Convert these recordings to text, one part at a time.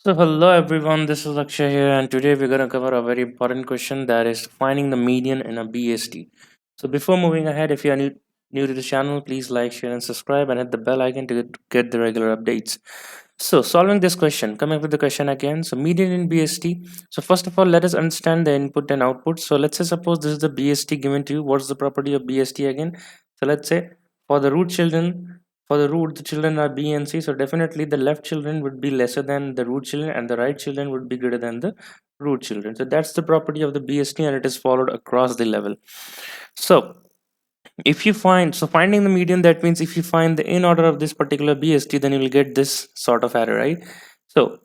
So hello everyone, this is Akshay here, and today we're going to cover a very important question, that is finding the median in a BST. So before moving ahead, if you are new to the channel, please like, share and subscribe and hit the bell icon to get the regular updates. So solving this question, coming with the question again. So median in BST. So first of all, let us understand the input and output. So let's say suppose this is the BST given to you. What's the property of BST again? So let's say for the root children, for the root the children are B and C, so definitely the left children would be lesser than the root children and the right children would be greater than the root children. So that's the property of the BST, and it is followed across the level. So if you find, so finding the median, that means if you find the in order of this particular BST, then you will get this sort of array, right? So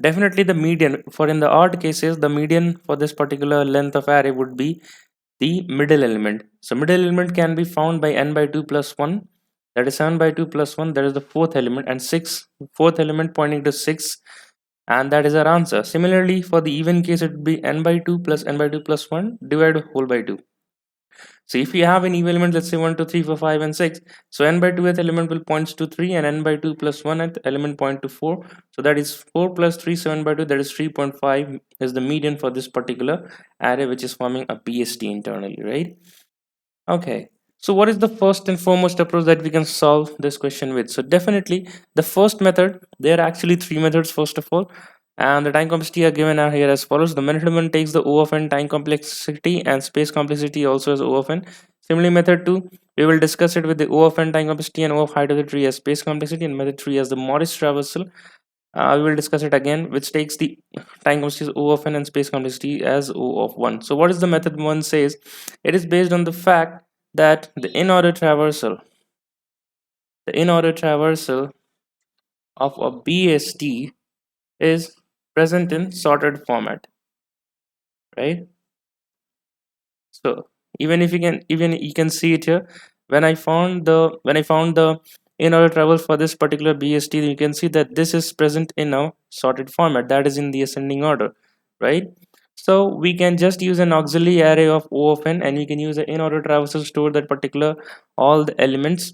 definitely the median, for in the odd cases, the median for this particular length of array would be the middle element. So middle element can be found by n by 2 plus 1, that is 7 by 2 plus 1, that is the fourth element, and 6, fourth element pointing to 6, and that is our answer. Similarly, for the even case, it would be n by 2 plus n by 2 plus 1 divided whole by 2. So if you have an even element, let's say 1, 2, 3, 4, 5 and 6, so n by 2th element will points to 3 and n by 2 plus 1th element point to 4. So that is 4 plus 3, 7 by 2, that is 3.5 is the median for this particular array, which is forming a BST internally, right? Okay. So what is the first and foremost approach that we can solve this question with? So definitely the first method, there are actually three methods first of all, and the time complexity are given are here as follows. The method 1 takes the O of n time complexity and space complexity also as O of n. Similarly, method 2, we will discuss it with the O of n time complexity and O of height of the tree as space complexity, and method 3 as the Morris traversal. We will discuss it again, which takes the time complexity as O of n and space complexity as O of 1. So what is the method 1 says? It is based on the fact that the in order traversal of a BST is present in sorted format, right? So even you can see it here. When I found the in-order travel for this particular BST, you can see that this is present in a sorted format, that is in the ascending order, right? So we can just use an auxiliary array of O of n, and we can use the in-order traversal to store that particular all the elements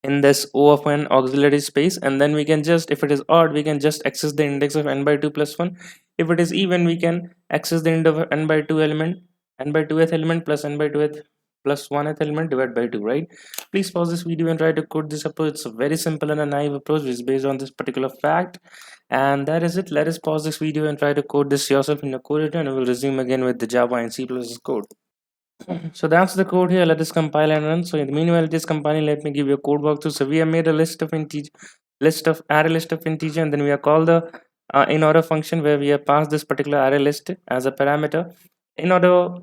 in this O of n auxiliary space, and then we can just, if it is odd, we can just access the index of n by 2 plus 1. If it is even, we can access the index of n by 2 element, n by 2th element plus n by 2th plus 1th element divided by 2, right? Please pause this video and try to code this approach. It's a very simple and a naive approach which is based on this particular fact, and that is it. Let us pause this video and try to code this yourself in the code editor, and we will resume again with the Java and C++ code. So that's the code here. Let us compile and run. So in the meanwhile it is compiling, let me give you a code walkthrough. So we have made a array list of integer, and then we have called the in order function, where we have passed this particular array list as a parameter. In order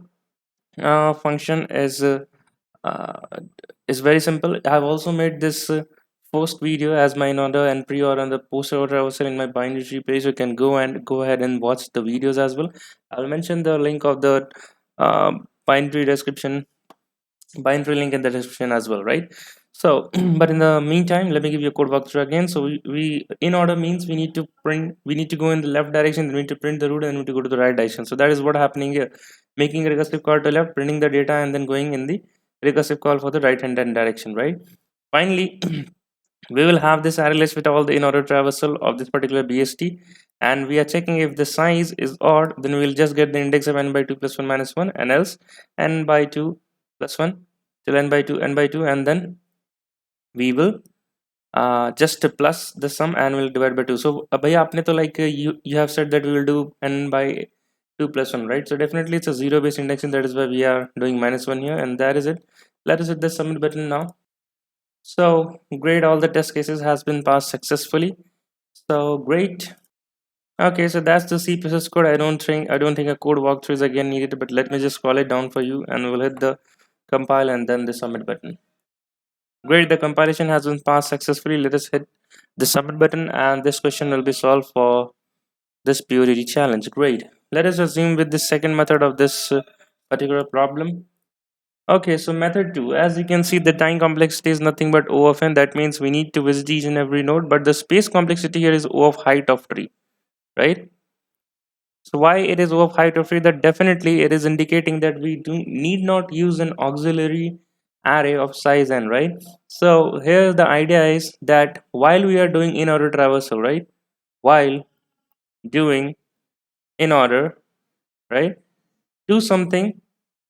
function uh, is very simple. I have also made this post video as my in order and pre-order and the post order also in my binary tree page. You can go ahead and watch the videos as well. I'll mention the link of the binary description binary link in the description as well, right? So but in the meantime, let me give you a code walkthrough again. So we in order means we need to go in the left direction, then we need to print the root, and then we need to go to the right direction. So that is what happening here, making a recursive call to left, printing the data, and then going in the recursive call for the right hand direction, right? Finally we will have this array list with all the in order traversal of this particular BST, and we are checking if the size is odd, then we will just get the index of n by 2 plus 1 minus 1, and else n by 2 plus 1 till n by 2, and then we will just plus the sum and we'll divide by 2. So bhaiya apne to like you have said that we will do n by 2 plus 1, right? So definitely it's a zero based indexing, that is why we are doing minus 1 here, and that is it. Let us hit the submit button now. So great, all the test cases has been passed successfully. So great. Okay, so that's the C++ code. I don't think a code walkthrough is again needed, but let me just scroll it down for you, and we'll hit the compile and then the submit button. Great, the compilation has been passed successfully. Let us hit the submit button, and this question will be solved for this POTD challenge. Great. Let us resume with the second method of this particular problem. Okay, so method 2, as you can see, the time complexity is nothing but O of n. That means we need to visit each and every node, but the space complexity here is O of height of tree, right? So why it is O of height of tree? That definitely it is indicating that we do need not use an auxiliary array of size n, right? So here the idea is that while we are doing in order traversal, right? While doing in order, right? Do something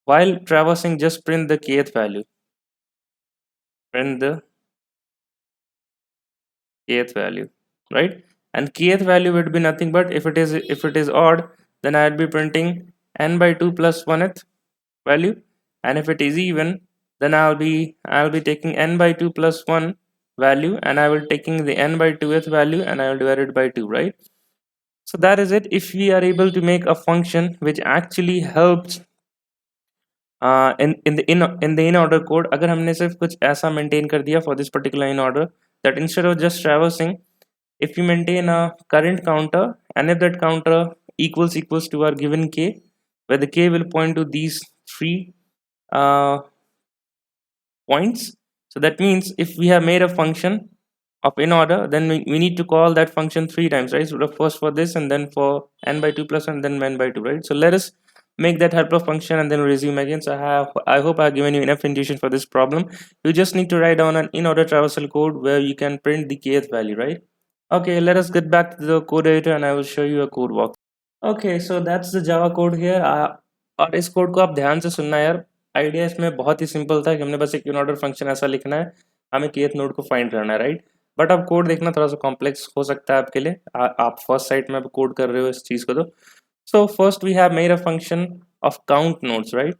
while traversing, just print the kth value. Print the kth value, right? And kth value would be nothing but if it is odd, then I'll be printing n by 2 plus 1th value, and if it is even, then I'll be taking n by 2 plus 1 value, and I will taking the n by 2th value, and I will divide it by 2, right? So that is it. If we are able to make a function which actually helps in the in order code, अगर हमने सिर्फ कुछ ऐसा maintain कर दिया for this particular in order, that instead of just traversing, if you maintain a current counter, and if that counter equals to our given k, where the k will point to these three uh, points. So that means if we have made a function of in order, then we need to call that function three times, right? So the first for this, and then for n by 2 plus, and then n by 2, right? So let us make that helper function and then resume again. So I hope I've given you enough intuition for this problem. You just need to write down an in order traversal code where you can print the kth value, right? Okay, let us get back to the code editor and I will show you a code walk. Okay, so that's the Java code here. और इस code को आप ध्यान से सुनना यार. Idea इसमें बहुत ही सिंपल था कि हमने बस एक इनऑर्डर फंक्शन ऐसा लिखना है, हमें kth नोड को फाइंड करना है, राइट? बट अब कोड देखना थोड़ा सा कॉम्प्लेक्स हो सकता है आपके लिए. आप फर्स्ट साइट में कोड कर रहे हो इस चीज़ को. तो so first we have made a function of count nodes, right?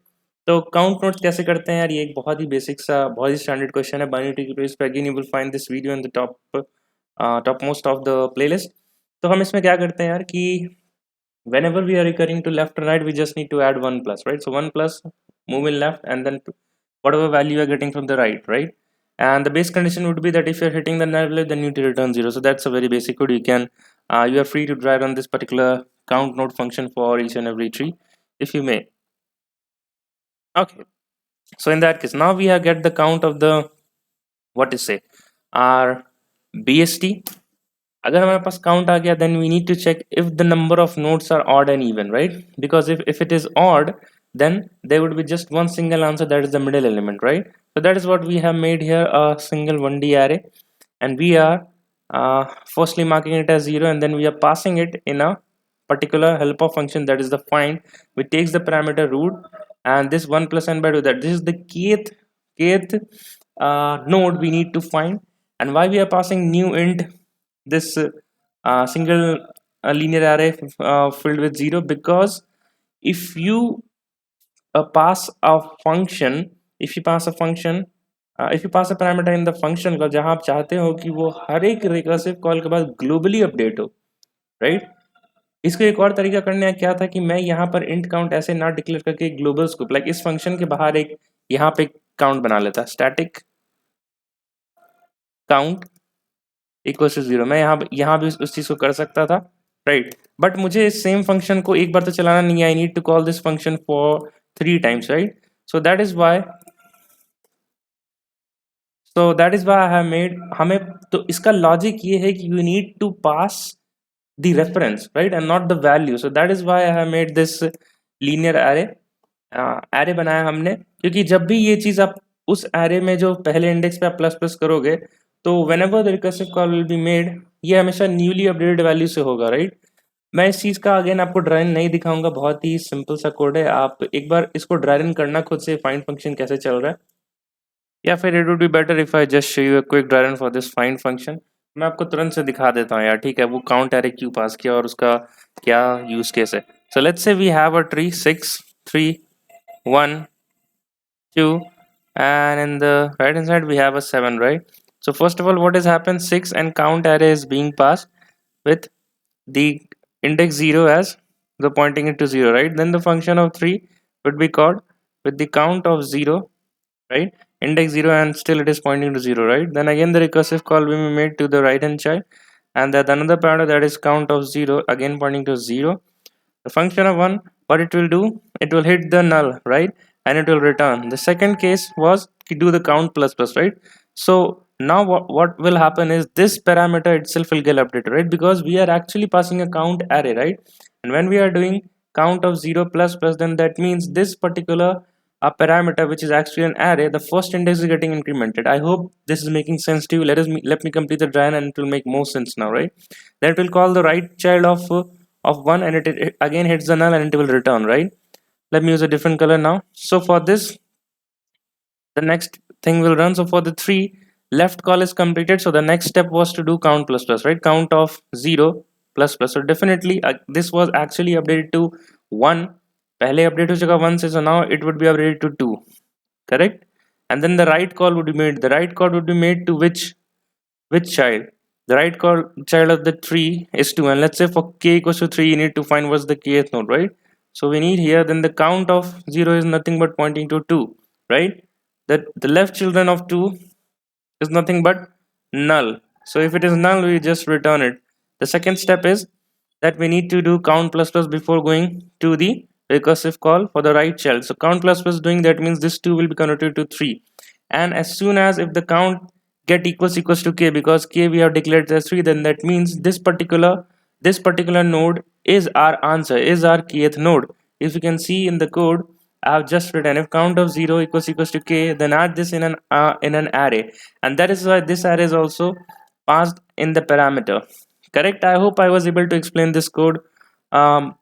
तो काउंट नोड्स कैसे करते हैं यार, ये एक बहुत ही बेसिक सा बहुत ही स्टैंडर्ड क्वेश्चन है. बाइनरी ट्री पे again you will find this video in the top most of the playlist. तो हम इसमें क्या करते हैं यार कि whenever we are recurring to left and right, we just need to add 1 plus, right? So 1 plus, move in left, and then whatever value you are getting from the right? And the base condition would be that if you're hitting the null value, then you need to return 0. So that's a very basic code. You are free to try run this particular count node function for each and every tree if you may. Okay, so in that case, now we have get the count of the, what to say, our BST. अगर हमारे पास count आ गया, then we need to check if the number of nodes are odd and even, right? Because if it is odd, then there would be just one single answer, that is the middle element, right? So that is what we have made here, a single 1D array, and we are firstly marking it as 0, and then we are passing it in a particular helper function, that is the find, which takes the parameter root, and this 1 plus n by 2, that this is the kth node we need to find. And why we are passing new int this single linear array filled with 0? Because if you pass a function, if you pass a function, if you pass a parameter in the function का जहाँ आप चाहते हो कि वो हर एक recursive call के बाद ग्लोबली अपडेट हो, राइट? इसको एक और तरीका करने का क्या था कि मैं यहाँ पर int count ऐसे ना डिक्लेयर करके ग्लोबल स्कोप, लाइक इस फंक्शन के बाहर एक यहाँ पे काउंट बना लेता, स्टैटिक काउंट इक्वल्स टू 0. मैं यहाँ भी उस चीज़ को कर सकता था, राइट? बट मुझे इस सेम फंक्शन को एक बार तो चलाना नहीं है. I need to call this function for 3 times, right? So that is why I have made, हमें तो इसका लॉजिक ये है कि you need to pass the reference, right, and not the value. So that is why I have made this linear array बनाया हमने, क्योंकि जब भी ये चीज़ आप उस एरे में जो पहले इंडेक्स पे आप प्लस प्लस करोगे, तो whenever the recursive call will be made, ये हमेशा न्यूली अपडेटेड वैल्यू से होगा, राइट? मैं इस चीज़ का अगेन आपको ड्राई रन नहीं दिखाऊंगा, बहुत ही सिंपल सा कोड है. आप एक बार इसको ड्राई रन करना खुद से, फाइंड फंक्शन कैसे चल रहा है, या फिर it would be better if I just show you a quick dry run for this find function. मैं आपको तुरंत से दिखा देता हूँ यार, ठीक है? वो काउंट एरे क्यों पास किया और उसका क्या यूज केस है. So let's say we have a tree 6 3 1 2, and in the right hand side we have a 7, right? So first of all, what has happened, 6 and count array is being passed with the index 0 as the pointing it to 0, right? Then the function of 3 would be called with the count of 0, right? Index 0, and still it is pointing to 0, right? Then again the recursive call will be made to the right hand child, and that another parameter, that is count of 0, again pointing to 0. The function of 1, what it will do, it will hit the null, right, and it will return. The second case was to do the count plus plus, right? So now what will happen is this parameter itself will get updated, right? Because we are actually passing a count array, right? And when we are doing count of 0 plus plus, then that means this particular parameter, which is actually an array, the first index is getting incremented. I hope this is making sense to you. Let me complete the drawing and it will make more sense now, right? Then it will call the right child of of 1 and it again hits the null and it will return, right? Let me use a different color now. So for this, the next thing will run. So for the 3, left call is completed. So the next step was to do count plus plus, right? Count of 0 plus plus. So definitely this was actually updated to 1. पहले update हो चुका 1 से, so now it would be updated to 2, correct? And then the right call would be made. The right call would be made to which child? The right call child of the tree is 2, and let's say for k equals to 3, you need to find what's the kth node, right? So we need here, then the count of 0 is nothing but pointing to 2, right? That the left children of 2 is nothing but null. So if it is null, we just return it. The second step is that we need to do count plus plus before going to the recursive call for the right child. So count plus plus doing that means this 2 will be converted to 3. And as soon as if the count get equals to k, because k we have declared as 3, then that means this particular node is our answer, is our kth node. If you can see in the code, I have just written if count of 0 equals to k, then add this in an array, and that is why this array is also passed in the parameter. Correct? I hope I was able to explain this code um,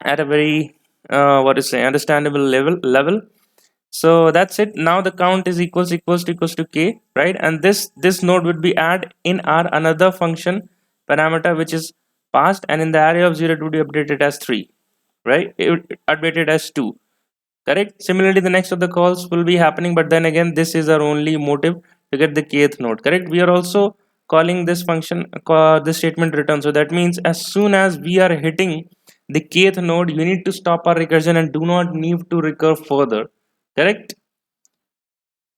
at a very what is say understandable level. So that's it. Now the count is equals to k, right? And this node would be add in our another function parameter which is passed, and in the array of 0 it would be updated as 3, right? It would updated as 2. Correct? Similarly, the next of the calls will be happening, but then again, this is our only motive to get the kth node. Correct? We are also calling this function, this statement return. So that means as soon as we are hitting the kth node, you need to stop our recursion and do not need to recur further. Correct?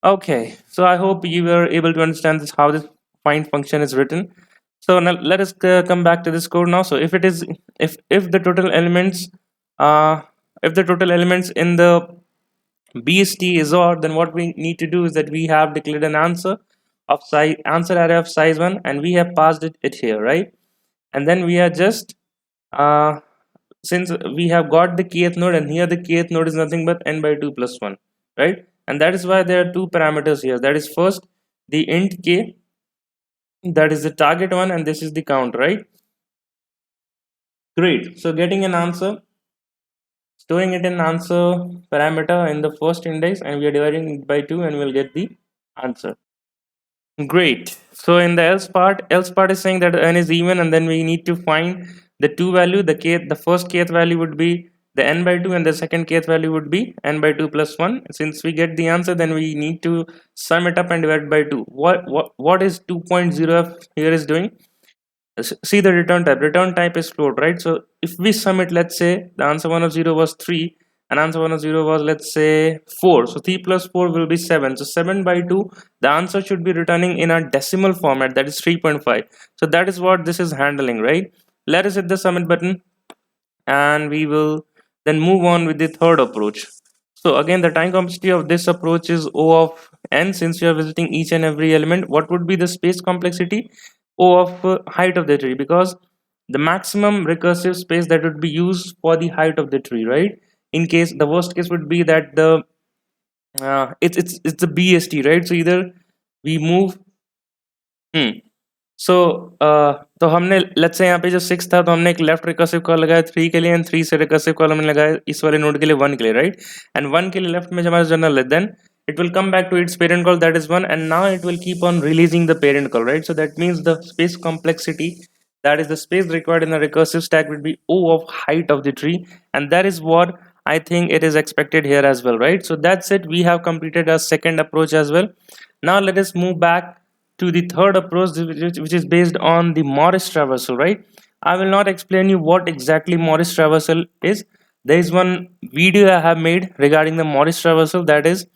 Okay. So I hope you were able to understand this, how this find function is written. So now let us come back to this code now. So if it is, if the total elements, uh, if the total elements in the BST is odd, then what we need to do is that we have declared an answer array of size 1, and we have passed it here, right? And then we are just uh, since we have got the kth node, and here the kth node is nothing but n by 2 plus 1, right? And that is why there are two parameters here. That is first the int k, that is the target one, and this is the count, right? Great. So getting an answer, storing it in answer parameter in the first index, and we are dividing it by 2, and we'll get the answer. Great. So in the else part is saying that n is even, and then we need to find the two value. The first kth value would be the n by 2, and the second kth value would be n by 2 plus 1. Since we get the answer, then we need to sum it up and divide by 2. What is 2.0f here is doing? See the return type is float, right? So if we sum it, let's say the answer 1 of 0 was 3 and answer 1 of 0 was, let's say, 4, so 3 plus 4 will be 7, so 7 by 2, the answer should be returning in a decimal format, that is 3.5. so that is what this is handling, right? Let us hit the submit button, and we will then move on with the third approach. So again, the time complexity of this approach is O of n. Since you are visiting each and every element, what would be the space complexity? O of height of the tree, because the maximum recursive space that would be used for the height of the tree, right? In case the worst case would be that the it's the BST, right? So either we move hmm, तो हमने let's say यहाँ पे जो 6 था, तो हमने एक left recursive call लगाया 3 के लिए, एंड 3 से रिकर्सिव कॉल हमने लगाया इस वाले नोड के लिए 1 के लिए, राइट? एंड 1 के लिए लेफ्ट में हमारा जनरल है, then it will come back to its parent call, that is 1, and now it will keep on releasing the parent call, right? So that means the space complexity, that is the space required in a recursive stack, would be O of height of the tree, and that is what I think it is expected here as well, right? So that's it, we have completed our second approach as well. Now let us move back to the third approach, which is based on the Morris traversal, right? I will not explain you what exactly Morris traversal is. There is one video I have made regarding the Morris traversal, that is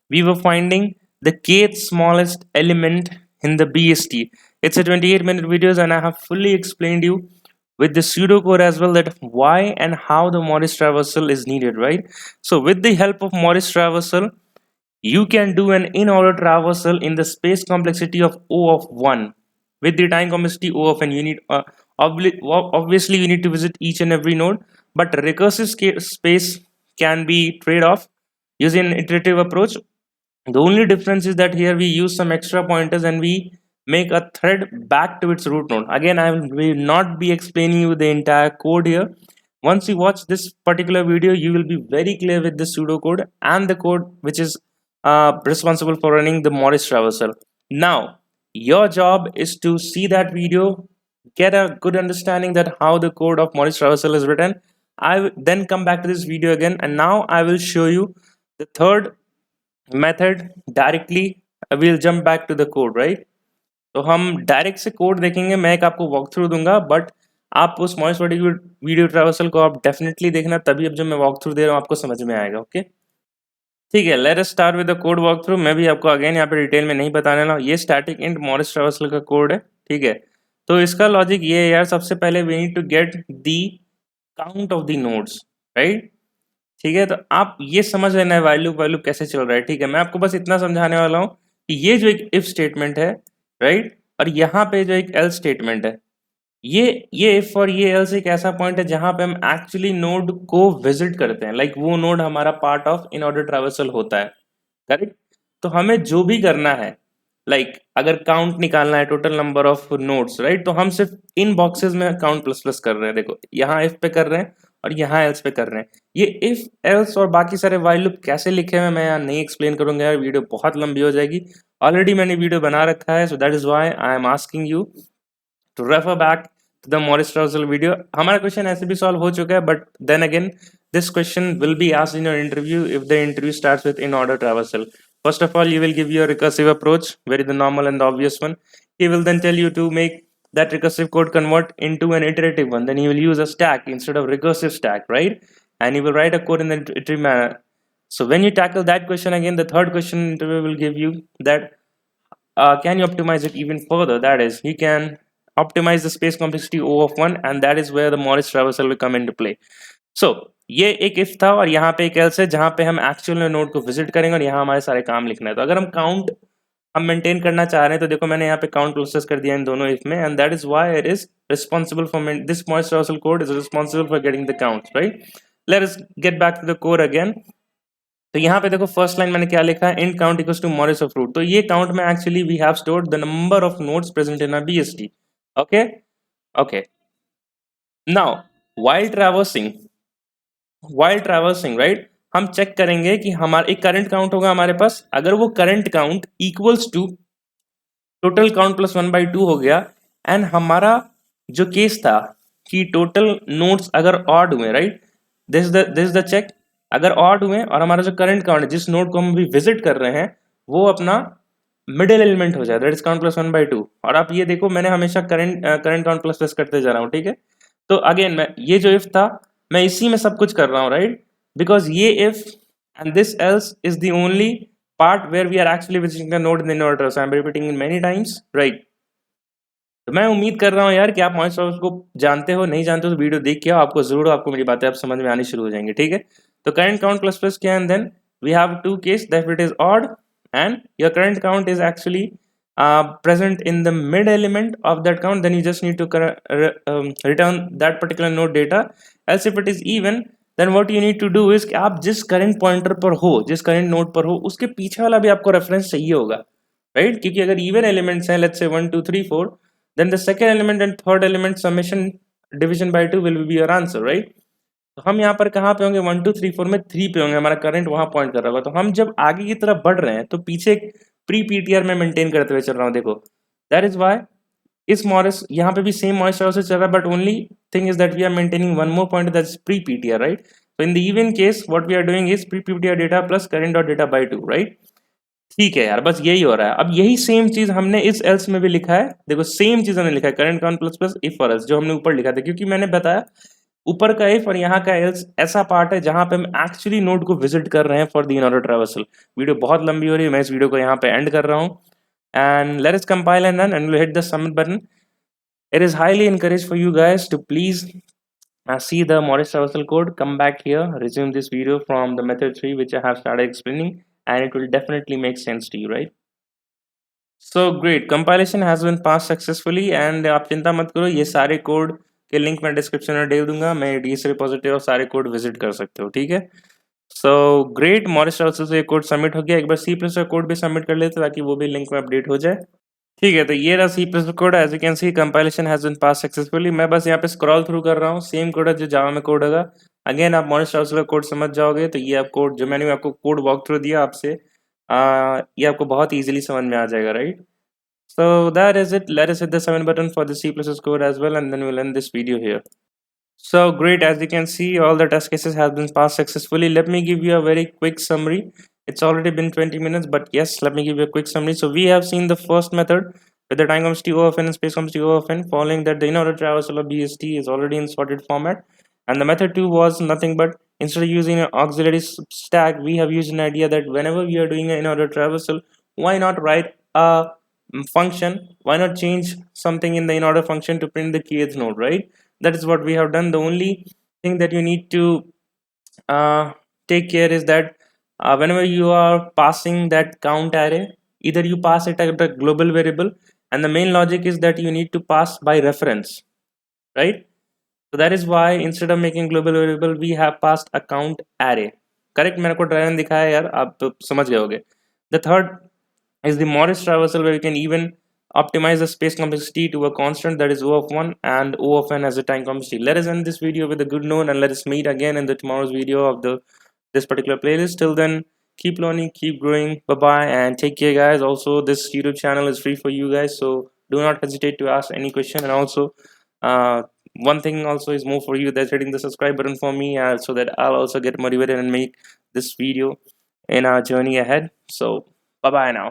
we were finding the kth smallest element in the BST. It's a 28-minute video, and I have fully explained you with the pseudocode as well that why and how the Morris traversal is needed, right? So with the help of Morris traversal, you can do an in-order traversal in the space complexity of O of 1 with the time complexity O of n. You need obviously you need to visit each and every node, but recursive space can be trade-off using an iterative approach. The only difference is that here we use some extra pointers and we make a thread back to its root node. Again, I will not be explaining you the entire code here. Once you watch this particular video, you will be very clear with the pseudocode and the code which is responsible for running the Morris traversal. Now your job is to see that video, get a good understanding that how the code of Morris traversal is written. I will then come back to this video again, and now I will show you the third method directly. We'll jump back to the code, right? तो हम direct से code देखेंगे, मैं एक आपको walk through दूंगा, but आप उस मॉइस वीडियो ट्रैवर्सल को आप डेफिनेटली देखना, तभी अब जब मैं वॉक थ्रू दे रहा हूँ आपको समझ में आएगा। ओके ठीक है, let us start with the code walk through. मैं भी आपको अगेन यहाँ पे डिटेल में नहीं बताने वाला हूँ। ये स्टैटिक इंट मॉरिस ट्रैवर्सल का कोड है, ठीक है। तो इसका लॉजिक ये है यार, सबसे पहले we need to get the count of the nodes, right. ठीक है, तो आप ये समझ लेना है वैल्यू वैल्यू कैसे चल रहा है, ठीक है। मैं आपको बस इतना समझाने वाला हूँ कि ये जो एक इफ स्टेटमेंट है, राइट, और यहाँ पे जो एक एल्स स्टेटमेंट है, ये इफ और ये एल्स एक ऐसा पॉइंट है जहां पे हम एक्चुअली नोड को विजिट करते हैं। लाइक वो नोड हमारा part of in order traversal होता है, करेक्ट। तो हमें जो भी करना है, लाइक अगर काउंट निकालना है total number of nodes, right, तो हम सिर्फ इन बॉक्सेस में काउंट प्लस प्लस कर रहे हैं। देखो यहाँ इफ पे कर रहे हैं और यहाँ एल्स पे कर रहे हैं। ये इफ एल्स और बाकी सारे व्हाइल लूप कैसे लिखे हैं मैं यहाँ नहीं एक्सप्लेन करूंगा यार, वीडियो बहुत लंबी हो जाएगी। ऑलरेडी मैंने वीडियो बना रखा है, सो that is why I am asking you to refer back to the Morris Traversal video. हमारा क्वेश्चन ऐसे भी सॉल्व हो चुका है, but then again this question will be asked in your interview if the interview starts with in order traversal. First of all, you will give your recursive approach, very the normal and the obvious one. He will then tell you to make that recursive code convert into an iterative one. Then he will use a stack instead of recursive stack, right? And he will write a code in the iterative manner. So when you tackle that question again, the third question interview will give you that can you optimize it even further? That is, you can optimize the space complexity O of 1, and that is where the Morris traversal will come into play. So ये एक if था और यहाँ पे एक else है जहाँ पे हम एक्चुअल में नोड को विजिट करेंगे और यहाँ हमारे सारे काम लिखना है। तो अगर हम काउंट हम मेंटेन करना चाह रहे हैं तो देखो मैंने यहाँ पे काउंट प्रोसेस कर दिया इन दोनों इफ में, and that is why it is responsible for this Morris traversal code is responsible for getting the counts, right. Let us get back to the code again. तो यहाँ पे देखो फर्स्ट लाइन मैंने क्या लिखा है, int count equals to Morris of root। तो ये काउंट में actually we have stored the number of nodes present in a BST। Okay okay, now while traversing right, हम चेक करेंगे कि हमारा एक करंट काउंट होगा हमारे पास। अगर वो current count equals to total count plus 1/2 हो गया, एंड हमारा जो केस था कि टोटल नोड्स अगर ऑड हुए, right, this is the check. अगर ऑड हुए और हमारा जो करंट काउंट है जिस नोड को हम भी विजिट कर रहे हैं वो अपना मिडिल एलिमेंट हो जाए, दैट इज काउंट प्लस 1/2। और आप ये देखो मैंने हमेशा करंट काउंट प्लस प्लस करते जा रहा हूँ, ठीक है। तो अगेन मैं ये जो इफ था मैं इसी में सब कुछ कर रहा हूँ, राइट, बिकॉज ये if and this else is the only part where we are actually visiting the node in the order. So I am repeating it many times, right. तो मैं उम्मीद कर रहा हूँ यार कि आप मॉइस को जानते हो, नहीं जानते हो तो वीडियो देख के आओ, आपको जरूर आपको मेरी बातें आप समझ में आनी शुरू हो जाएंगी, ठीक है। तो करंट काउंट प्लस प्लस क्या है, and then we have two case that it is odd and your current count is actually present in the mid element of that count, then you just need to return that particular node data। else if it is even, then what you need to do is कि आप जिस current pointer पर हो, जिस current node पर हो, उसके पीछे वाला भी आपको reference चाहिए होगा, right? क्योंकि अगर even elements हैं, let's say 1 2 3 4, then the second element and third element summation division by 2 will be your answer, right? तो हम यहाँ पर कहाँ पे होंगे, 1 2 3 4 में 3 पे होंगे, हमारा करंट वहां पॉइंट कर रहा होगा। तो हम जब आगे की तरफ बढ़ रहे हैं तो पीछे एक प्री पीटीआर में मेंटेन करते हुए चल रहा हूँ, देखो दैट इज व्हाई इस मॉरिस यहाँ पे भी सेम मॉइस से चल रहा है, but only thing is that we are maintaining one more point that is pre PTR, right. So in the even case what we are doing is pre PTR data plus current dot data by 2, right. ठीक है यार, बस यही हो रहा है। अब यही सेम चीज हमने इस एल्स में भी लिखा है, देखो सेम चीज हमने लिखा है, current count plus plus if और एल्स, जो हमने ऊपर लिखा था। क्योंकि मैंने बताया ऊपर का इफ और यहाँ का एल्स ऐसा पार्ट है जहां पे हम एक्चुअली नोड को विजिट कर रहे हैं for the inorder traversal. Video बहुत लंबी हो रही है, मैं इस वीडियो को यहाँ पे एंड कर रहा हूँ, and let us compile and run and hit the submit button. It is highly encourage for you guys to please see the Morris traversal code, come back here, resume this video from the method 3 which I have started explaining, and it will definitely make sense to you, right? So great, compilation has been passed successfully, and आप चिंता मत करो, ये सारे code के link मैं description में दे दूंगा, मैं डीएस रिपोजिटरी और सारे कोड विजिट कर सकते हो, ठीक है। सो ग्रेट, मॉरिस ट्रैवर्सल से कोड सबमिट हो गया। एक बार सी प्लस का कोड भी सबमिट कर लेते ताकि वो भी लिंक में अपडेट हो जाए। ठीक है, तो ये रहा C plus code. As you can see compilation has been pass successfully. मैं बस यहाँ पे स्क्रॉल थ्रू कर रहा हूँ, सेम कोड है जो जावा में कोड होगा। अगेन आप मॉनिटर ट्रावर्सल का कोड समझ जाओगे तो ये आप कोड जो मैंने आपको कोड वॉक थ्रू दिया आपसे, ये आपको बहुत इजीली समझ में आ जाएगा, right? So that is it. Let us hit the 7 button for the C++ code as well, and then we'll end this video here. So great, as you can see, all the test cases have been passed successfully. Let me give you a very quick summary. It's already been 20 minutes, but yes, let me give you a quick summary. So we have seen the first method with the time complexity OFN and space complexity OFN, following that the in-order traversal of BST is already in sorted format. And the method 2 was nothing but instead of using an auxiliary stack, we have used an idea that whenever we are doing an in-order traversal, why not write a function? Why not change something in the in-order function to print the kth node, right? That is what we have done. The only thing that you need to uh, take care is that whenever you are passing that count array, either you pass it at a global variable, and the main logic is that you need to pass by reference, right? So that is why instead of making global variable, we have passed a count array. Correct? मैंने को driven दिखाया यार, आप तो समझ गए होगे. The third is the Morris traversal, where you can even optimize the space complexity to a constant, that is O of 1 and O of n as a time complexity. Let us end this video with a good note, and let us meet again in the tomorrow's video of the this particular playlist. Till then, keep learning, keep growing. Bye bye, and take care, guys. Also, this YouTube channel is free for you guys, so do not hesitate to ask any question. And also, uh, one thing also is more for you, that's hitting the subscribe button for me, so that I'll also get motivated and make this video in our journey ahead. So bye bye now.